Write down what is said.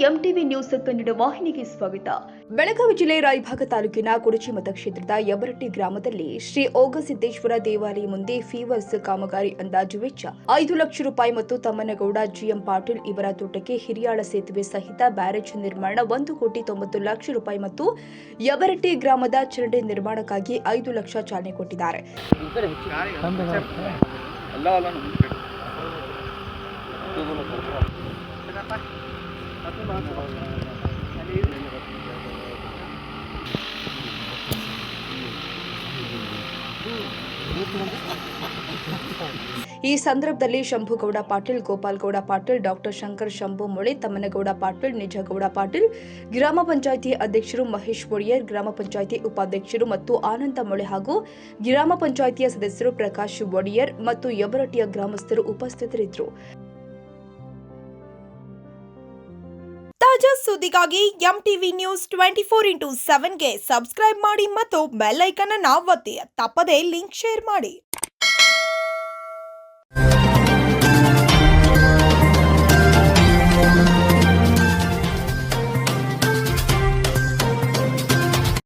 MTV news Kannada ವಾಹಿನಿಗೆ ಸ್ವಾಗತ. ಬೆಳಗಾವಿ ಜಿಲ್ಲೆ ರಾಯಭಾಗ ತಾಲೂಕಿನ ಕುಡಚಿ ಮತಕ್ಷೇತ್ರದ ಯಬರಟ್ಟಿ ಗ್ರಾಮದಲ್ಲಿ ಶ್ರೀ ಓಗಸಿದ್ದೇಶ್ವರ ದೇವಾಲಯ ಮುಂದೆ ಫೀವರ್ಸ್ ಕಾಮಗಾರಿ ಅಂದಾಜು ವೆಚ್ಚ 5 ಲಕ್ಷ ರೂಪಾಯಿ ಮತ್ತು ತಮ್ಮನಗೌಡ ಜಿಎಂ ಪಾಟೀಲ್ ಇವರ ತೋಟಕ್ಕೆ ಹಿರಿಯಾಳ ಸೇತುವೆ ಸಹಿತ ಬ್ಯಾರೇಜ್ ನಿರ್ಮಾಣ 1,90 ಲಕ್ಷ ರೂಪಾಯಿ ಮತ್ತು ಯಬರಟ್ಟಿ ಗ್ರಾಮದ ಚರಂಡಿ ನಿರ್ಮಾಣಕ್ಕಾಗಿ 5 ಲಕ್ಷ ಚಾಲನೆ ಕೊಟ್ಟಿದ್ದಾರೆ. ಈ ಸಂದರ್ಭದಲ್ಲಿ ಶಂಭುಗೌಡ ಪಾಟೀಲ್, ಗೋಪಾಲಗೌಡ ಪಾಟೀಲ್, ಡಾಕ್ಟರ್ ಶಂಕರ್ ಶಂಭು ಮೊಳೆ, ತಮ್ಮನಗೌಡ ಪಾಟೀಲ್, ನಿಜಗೌಡ ಪಾಟೀಲ್, ಗ್ರಾಮ ಪಂಚಾಯಿತಿ ಅಧ್ಯಕ್ಷರು ಮಹೇಶ್ ಒಡೆಯರ್, ಗ್ರಾಮ ಪಂಚಾಯಿತಿ ಉಪಾಧ್ಯಕ್ಷರು ಮತ್ತು ಆನಂದ ಮೊಳೆ ಹಾಗೂ ಗ್ರಾಮ ಪಂಚಾಯಿತಿಯ ಸದಸ್ಯರು ಪ್ರಕಾಶ್ ಒಡೆಯರ್ ಮತ್ತು ಯಬರಟ್ಟಿಯ ಗ್ರಾಮಸ್ಥರು ಉಪಸ್ಥಿತರಿದ್ದರು. ತಾಜಾ ಸುದ್ದಿಗಾಗಿ ಎಂಟಿವಿ ನ್ಯೂಸ್ 24x7ಗೆ ಸಬ್ಸ್ಕ್ರೈಬ್ ಮಾಡಿ ಮತ್ತು ಬೆಲ್ ಐಕಾನ್ ಅನ್ನು ಒತ್ತಿ. ತಪ್ಪದೇ ಲಿಂಕ್ ಶೇರ್ ಮಾಡಿ.